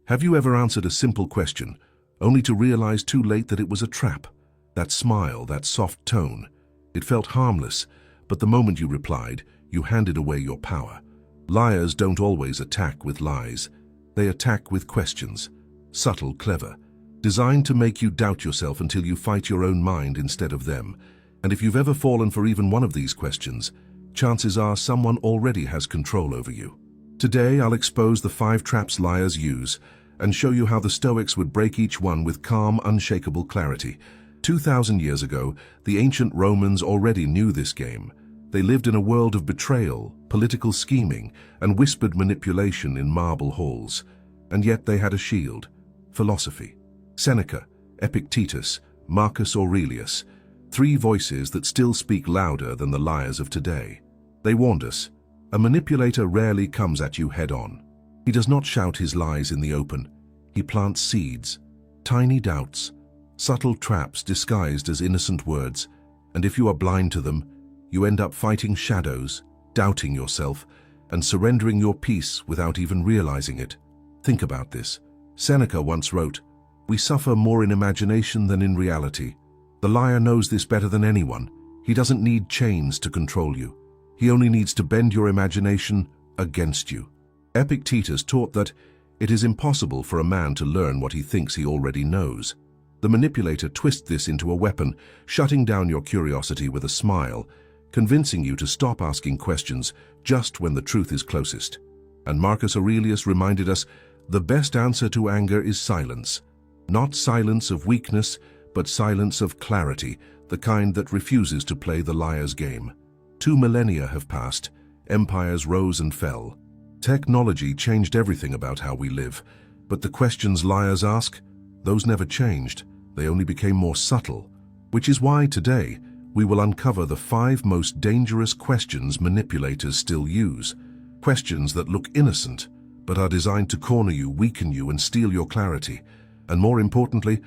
Have you ever answered a simple question, only to realize too late that it was a trap? That smile, that soft tone. It felt harmless, but the moment you replied, you handed away your power. Liars don't always attack with lies. They attack with questions. Subtle, clever. Designed to make you doubt yourself until you fight your own mind instead of them. And if you've ever fallen for even one of these questions, chances are someone already has control over you. Today, I'll expose the 5 traps liars use and show you how the Stoics would break each one with calm, unshakable clarity. 2,000 years ago, the ancient Romans already knew this game. They lived in a world of betrayal, political scheming, and whispered manipulation in marble halls. And yet they had a shield: philosophy. Seneca, Epictetus, Marcus Aurelius, 3 voices that still speak louder than the liars of today. They warned us, a manipulator rarely comes at you head-on. He does not shout his lies in the open. He plants seeds, tiny doubts, subtle traps disguised as innocent words, and if you are blind to them, you end up fighting shadows, doubting yourself, and surrendering your peace without even realizing it. Think about this. Seneca once wrote, "We suffer more in imagination than in reality." The liar knows this better than anyone. He doesn't need chains to control you. He only needs to bend your imagination against you. Epictetus taught that it is impossible for a man to learn what he thinks he already knows. The manipulator twists this into a weapon, shutting down your curiosity with a smile, convincing you to stop asking questions just when the truth is closest. And Marcus Aurelius reminded us, the best answer to anger is silence. Not silence of weakness, but silence of clarity, the kind that refuses to play the liar's game. 2 millennia have passed, empires rose and fell. Technology changed everything about how we live, but the questions liars ask, those never changed. They only became more subtle, which is why today we will uncover the 5 most dangerous questions manipulators still use. Questions that look innocent, but are designed to corner you, weaken you, and steal your clarity. And more importantly,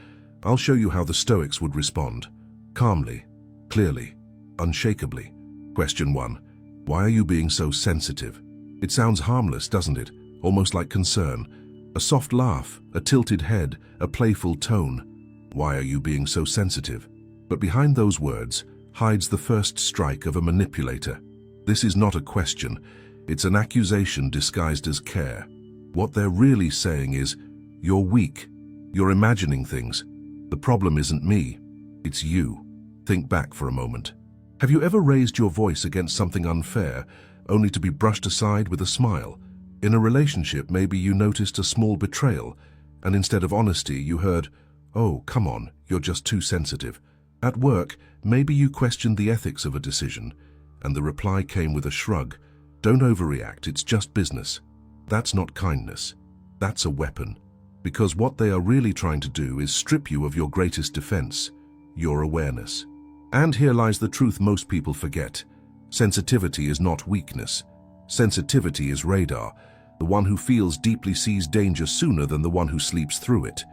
I'll show you how the Stoics would respond. Calmly, clearly, unshakably. Question 1. Why are you being so sensitive? It sounds harmless, doesn't it? Almost like concern. A soft laugh, a tilted head, a playful tone. Why are you being so sensitive? But behind those words hides the first strike of a manipulator. This is not a question. It's an accusation disguised as care. What they're really saying is, you're weak. You're imagining things. The problem isn't me. It's you. Think back for a moment. Have you ever raised your voice against something unfair, only to be brushed aside with a smile? In a relationship, maybe you noticed a small betrayal, and instead of honesty, you heard, "Oh, come on, you're just too sensitive." At work, maybe you questioned the ethics of a decision, and the reply came with a shrug. "Don't overreact, it's just business." That's not kindness. That's a weapon. Because what they are really trying to do is strip you of your greatest defense, your awareness. And here lies the truth most people forget. Sensitivity is not weakness. Sensitivity is radar. The one who feels deeply sees danger sooner than the one who sleeps through it.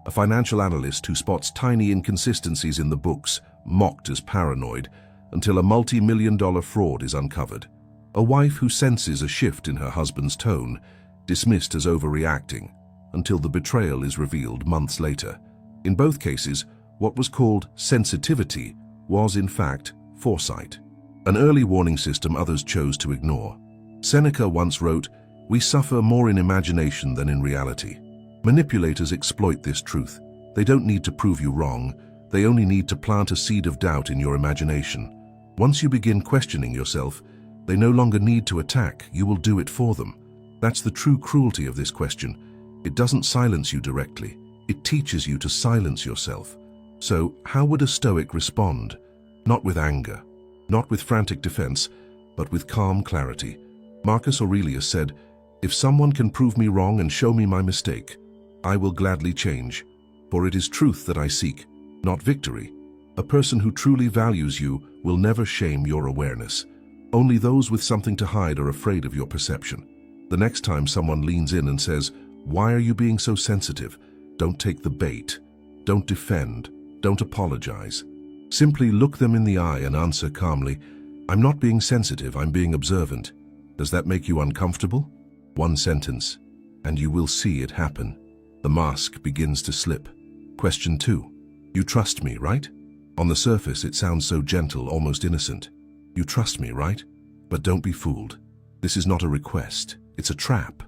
A financial analyst who spots tiny inconsistencies in the books, mocked as paranoid, until a multi-million-dollar fraud is uncovered. A wife who senses a shift in her husband's tone, dismissed as overreacting, until the betrayal is revealed months later. In both cases, what was called sensitivity was in fact foresight, an early warning system others chose to ignore. Seneca once wrote, "We suffer more in imagination than in reality." Manipulators exploit this truth. They don't need to prove you wrong. They only need to plant a seed of doubt in your imagination. Once you begin questioning yourself, they no longer need to attack. You will do it for them. That's the true cruelty of this question. It doesn't silence you directly. It teaches you to silence yourself. So, how would a Stoic respond? Not with anger, not with frantic defense, but with calm clarity. Marcus Aurelius said, "If someone can prove me wrong and show me my mistake, I will gladly change, for it is truth that I seek, not victory." A person who truly values you will never shame your awareness. Only those with something to hide are afraid of your perception. The next time someone leans in and says, "Why are you being so sensitive?" don't take the bait. Don't defend. Don't apologize. Simply look them in the eye and answer calmly, "I'm not being sensitive, I'm being observant." Does that make you uncomfortable? One sentence, and you will see it happen. The mask begins to slip. Question 2. You trust me, right? On the surface, it sounds so gentle, almost innocent. You trust me, right? But don't be fooled. This is not a request. It's a trap.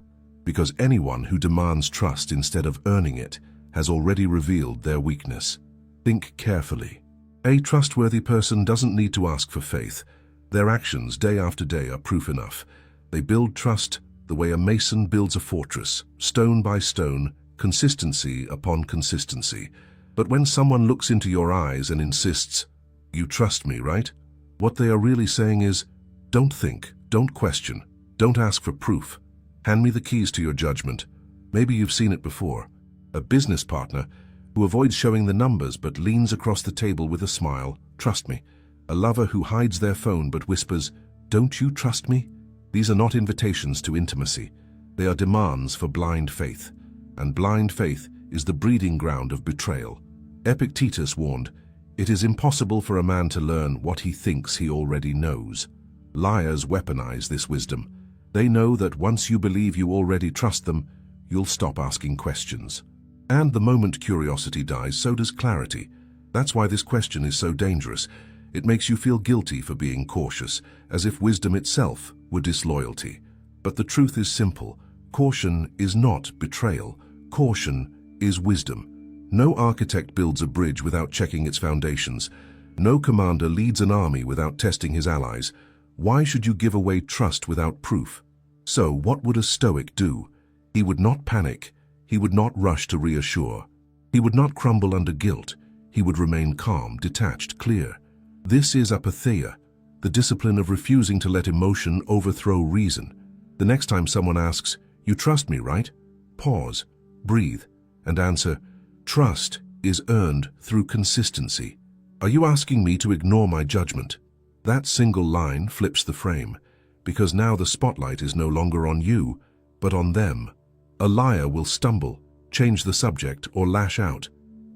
Because anyone who demands trust instead of earning it has already revealed their weakness. Think carefully. A trustworthy person doesn't need to ask for faith. Their actions day after day are proof enough. They build trust the way a mason builds a fortress, stone by stone, consistency upon consistency. But when someone looks into your eyes and insists, "You trust me, right?" what they are really saying is, "Don't think, don't question, don't ask for proof. Hand me the keys to your judgment." Maybe you've seen it before. A business partner who avoids showing the numbers but leans across the table with a smile, "Trust me." A lover who hides their phone but whispers, "Don't you trust me?" These are not invitations to intimacy. They are demands for blind faith. And blind faith is the breeding ground of betrayal. Epictetus warned, "It is impossible for a man to learn what he thinks he already knows." Liars weaponize this wisdom. They know that once you believe you already trust them, you'll stop asking questions. And the moment curiosity dies, so does clarity. That's why this question is so dangerous. It makes you feel guilty for being cautious, as if wisdom itself were disloyalty. But the truth is simple. Caution is not betrayal. Caution is wisdom. No architect builds a bridge without checking its foundations. No commander leads an army without testing his allies. Why should you give away trust without proof? So what would a Stoic do? He would not panic. He would not rush to reassure. He would not crumble under guilt. He would remain calm, detached, clear. This is apatheia, the discipline of refusing to let emotion overthrow reason. The next time someone asks, "You trust me, right?" Pause, breathe, and answer, "Trust is earned through consistency. Are you asking me to ignore my judgment?" That single line flips the frame, because now the spotlight is no longer on you, but on them. A liar will stumble, change the subject, or lash out.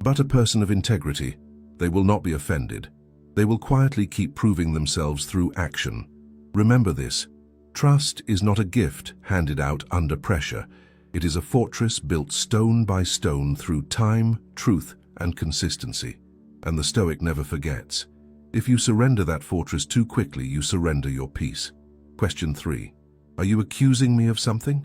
But a person of integrity, they will not be offended. They will quietly keep proving themselves through action. Remember this. Trust is not a gift handed out under pressure. It is a fortress built stone by stone through time, truth, and consistency. And the Stoic never forgets. If you surrender that fortress too quickly, you surrender your peace. Question 3. Are you accusing me of something?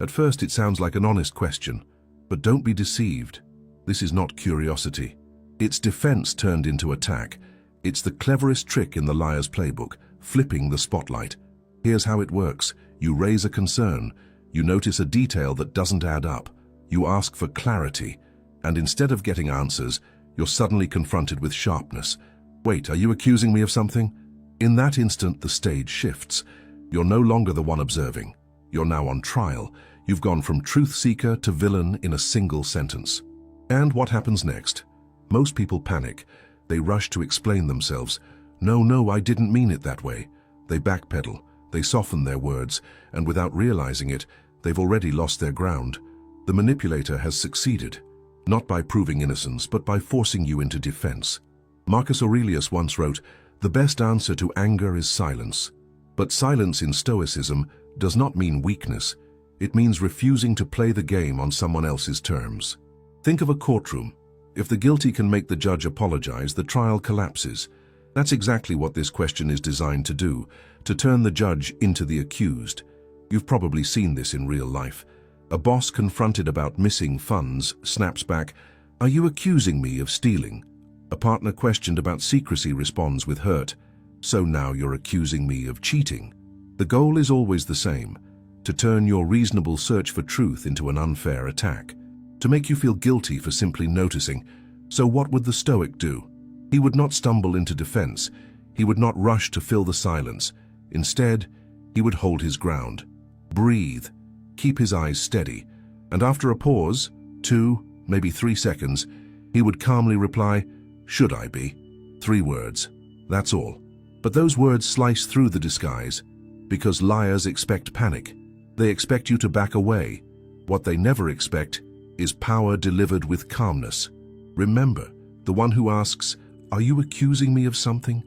At first it sounds like an honest question, but don't be deceived. This is not curiosity. It's defense turned into attack. It's the cleverest trick in the liar's playbook, flipping the spotlight. Here's how it works. You raise a concern. You notice a detail that doesn't add up. You ask for clarity. And instead of getting answers, you're suddenly confronted with sharpness. "Wait, are you accusing me of something?" In that instant, the stage shifts. You're no longer the one observing. You're now on trial. You've gone from truth seeker to villain in a single sentence. And what happens next? Most people panic. They rush to explain themselves. No, I didn't mean it that way. They backpedal. They soften their words, and without realizing it, they've already lost their ground. The manipulator has succeeded, not by proving innocence, but by forcing you into defense. Marcus Aurelius once wrote, "The best answer to anger is silence." But silence in Stoicism does not mean weakness. It means refusing to play the game on someone else's terms. Think of a courtroom. If the guilty can make the judge apologize, the trial collapses. That's exactly what this question is designed to do, to turn the judge into the accused. You've probably seen this in real life. A boss confronted about missing funds snaps back, "Are you accusing me of stealing?" A partner questioned about secrecy responds with hurt, "So now you're accusing me of cheating." The goal is always the same, to turn your reasonable search for truth into an unfair attack, to make you feel guilty for simply noticing. So what would the Stoic do? He would not stumble into defense. He would not rush to fill the silence. Instead, he would hold his ground, breathe, keep his eyes steady, and after a pause, 2, maybe 3 seconds, he would calmly reply, "Should I be?" 3 words. That's all. But those words slice through the disguise, because liars expect panic. They expect you to back away. What they never expect is power delivered with calmness. Remember, the one who asks, "Are you accusing me of something?"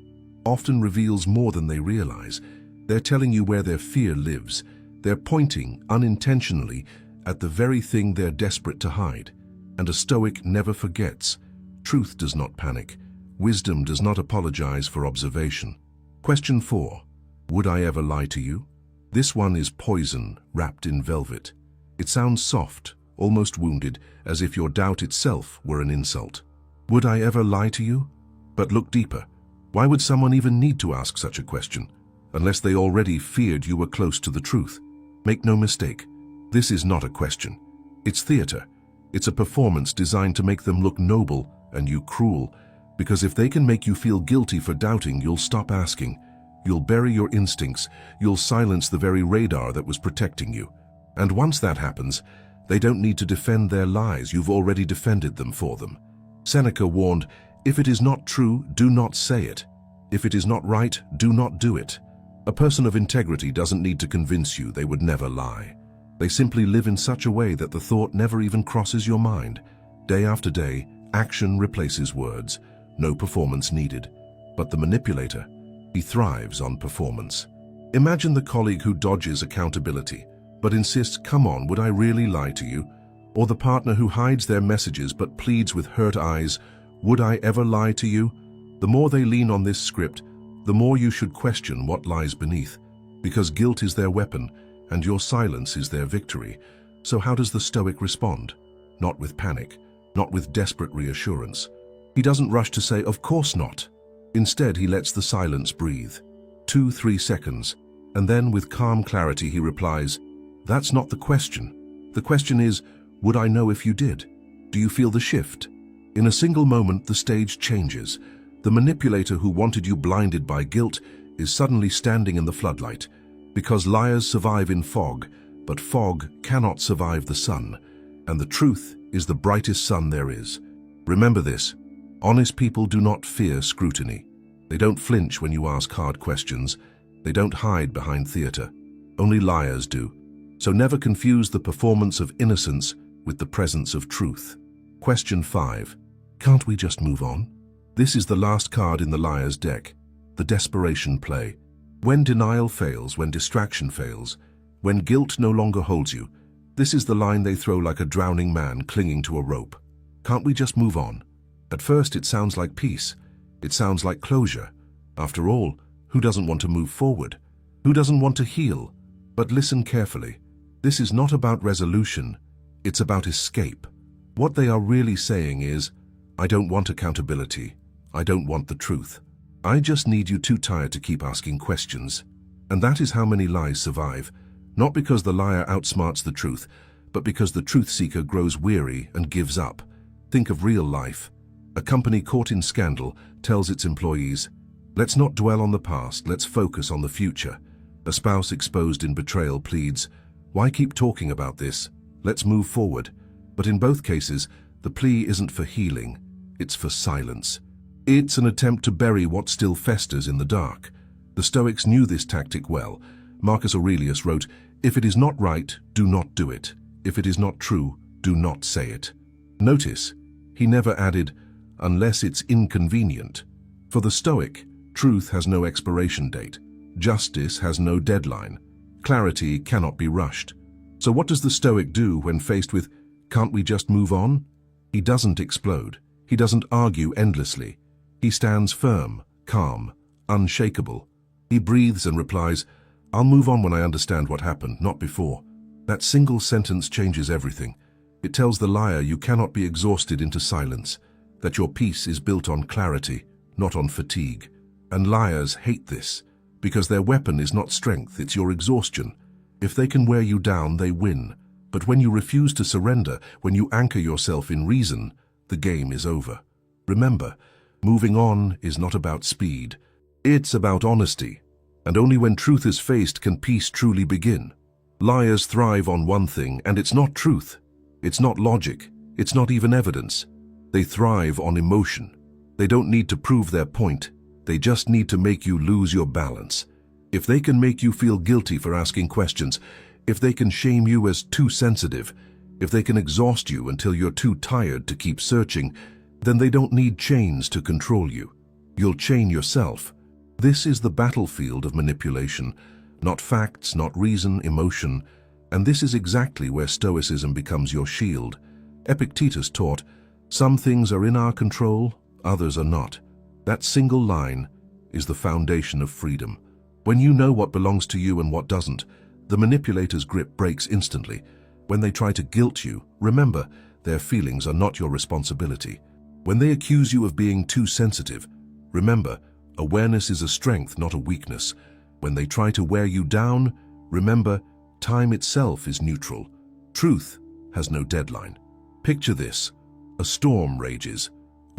often reveals more than they realize. They're telling you where their fear lives. They're pointing, unintentionally, at the very thing they're desperate to hide. And a Stoic never forgets. Truth does not panic. Wisdom does not apologize for observation. Question 4. Would I ever lie to you? This one is poison wrapped in velvet. It sounds soft, almost wounded, as if your doubt itself were an insult. Would I ever lie to you? But look deeper. Why would someone even need to ask such a question, unless they already feared you were close to the truth? Make no mistake, this is not a question. It's theater. It's a performance designed to make them look noble and you cruel, because if they can make you feel guilty for doubting, you'll stop asking. You'll bury your instincts. You'll silence the very radar that was protecting you. And once that happens, they don't need to defend their lies. You've already defended them for them. Seneca warned, if it is not true, do not say it. If it is not right, do not do it. A person of integrity doesn't need to convince you they would never lie. They simply live in such a way that the thought never even crosses your mind. Day after day, action replaces words. No performance needed. But the manipulator, he thrives on performance. Imagine the colleague who dodges accountability, but insists, come on, would I really lie to you? Or the partner who hides their messages but pleads with hurt eyes, would I ever lie to you? The more they lean on this script, the more you should question what lies beneath, because guilt is their weapon and your silence is their victory. So how does the Stoic respond? Not with panic, not with desperate reassurance. He doesn't rush to say, of course not. Instead, he lets the silence breathe. 2-3 seconds, and then with calm clarity he replies, that's not the question. The question is, would I know if you did? Do you feel the shift? In a single moment, the stage changes. The manipulator who wanted you blinded by guilt is suddenly standing in the floodlight, because liars survive in fog, but fog cannot survive the sun, and the truth is the brightest sun there is. Remember this, honest people do not fear scrutiny. They don't flinch when you ask hard questions. They don't hide behind theater. Only liars do. So never confuse the performance of innocence with the presence of truth. Question 5. Can't we just move on? This is the last card in the liar's deck, the desperation play. When denial fails, when distraction fails, when guilt no longer holds you, this is the line they throw like a drowning man clinging to a rope. Can't we just move on? At first it sounds like peace. It sounds like closure. After all, who doesn't want to move forward? Who doesn't want to heal? But listen carefully. This is not about resolution. It's about escape. What they are really saying is, I don't want accountability. I don't want the truth. I just need you too tired to keep asking questions. And that is how many lies survive. Not because the liar outsmarts the truth, but because the truth seeker grows weary and gives up. Think of real life. A company caught in scandal tells its employees, let's not dwell on the past, let's focus on the future. A spouse exposed in betrayal pleads, why keep talking about this? Let's move forward. But in both cases, the plea isn't for healing, it's for silence. It's an attempt to bury what still festers in the dark. The Stoics knew this tactic well. Marcus Aurelius wrote, if it is not right, do not do it. If it is not true, do not say it. Notice, he never added, unless it's inconvenient. For the Stoic, truth has no expiration date. Justice has no deadline. Clarity cannot be rushed. So what does the Stoic do when faced with, can't we just move on? He doesn't explode. He doesn't argue endlessly. He stands firm, calm, unshakable. He breathes and replies, I'll move on when I understand what happened, not before. That single sentence changes everything. It tells the liar you cannot be exhausted into silence, that your peace is built on clarity, not on fatigue. And liars hate this, because their weapon is not strength, it's your exhaustion. If they can wear you down, they win. But when you refuse to surrender, when you anchor yourself in reason, the game is over. Remember, moving on is not about speed. It's about honesty. And only when truth is faced can peace truly begin. Liars thrive on one thing, and it's not truth. It's not logic. It's not even evidence. They thrive on emotion. They don't need to prove their point. They just need to make you lose your balance. If they can make you feel guilty for asking questions, if they can shame you as too sensitive, if they can exhaust you until you're too tired to keep searching, then they don't need chains to control you. You'll chain yourself. This is the battlefield of manipulation. Not facts, not reason, emotion. And this is exactly where Stoicism becomes your shield. Epictetus taught, "Some things are in our control, others are not." That single line is the foundation of freedom. When you know what belongs to you and what doesn't, the manipulator's grip breaks instantly. When they try to guilt you, remember, their feelings are not your responsibility. When they accuse you of being too sensitive, remember, awareness is a strength, not a weakness. When they try to wear you down, remember, time itself is neutral. Truth has no deadline. Picture this. A storm rages.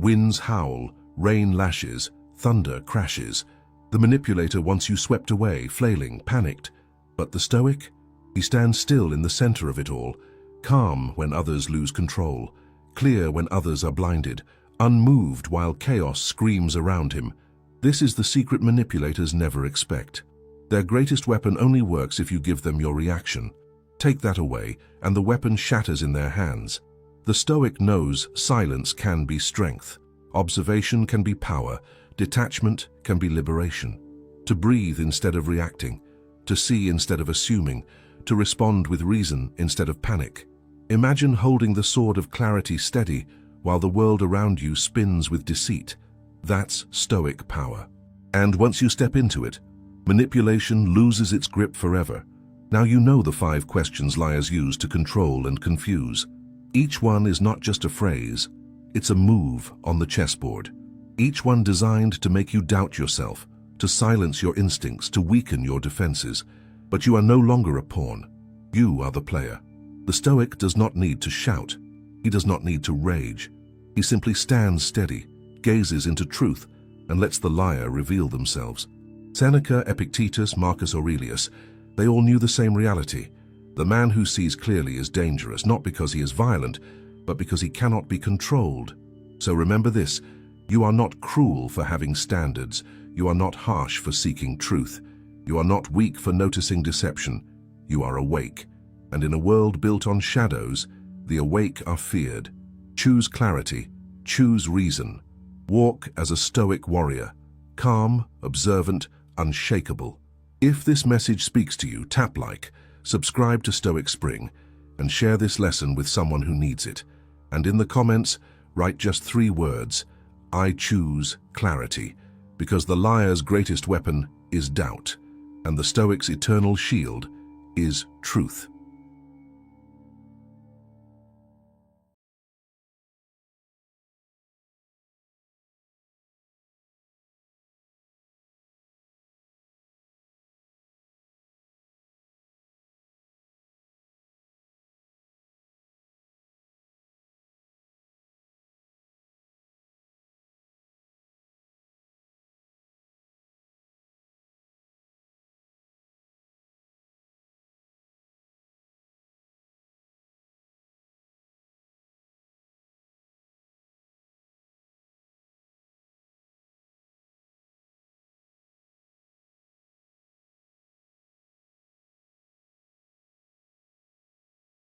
Winds howl, rain lashes, thunder crashes. The manipulator wants you swept away, flailing, panicked. But the Stoic? He stands still in the center of it all, calm when others lose control, clear when others are blinded, unmoved while chaos screams around him. This is the secret manipulators never expect. Their greatest weapon only works if you give them your reaction. Take that away, and the weapon shatters in their hands. The Stoic knows silence can be strength. Observation can be power. Detachment can be liberation. To breathe instead of reacting. To see instead of assuming. To respond with reason instead of panic. Imagine holding the sword of clarity steady while the world around you spins with deceit. That's Stoic power. And once you step into it, manipulation loses its grip forever. Now you know the 5 questions liars use to control and confuse. Each one is not just a phrase, it's a move on the chessboard. Each one designed to make you doubt yourself, to silence your instincts, to weaken your defenses. But you are no longer a pawn. You are the player. The Stoic does not need to shout. He does not need to rage. He simply stands steady, gazes into truth, and lets the liar reveal themselves. Seneca, Epictetus, Marcus Aurelius, they all knew the same reality. The man who sees clearly is dangerous, not because he is violent, but because he cannot be controlled. So remember this, you are not cruel for having standards. You are not harsh for seeking truth. You are not weak for noticing deception. You are awake. And in a world built on shadows, the awake are feared. Choose clarity. Choose reason. Walk as a Stoic warrior. Calm, observant, unshakable. If this message speaks to you, tap like, subscribe to Stoic Spring, and share this lesson with someone who needs it. And in the comments, write just 3 words, "I choose clarity," because the liar's greatest weapon is doubt, and the Stoic's eternal shield is truth.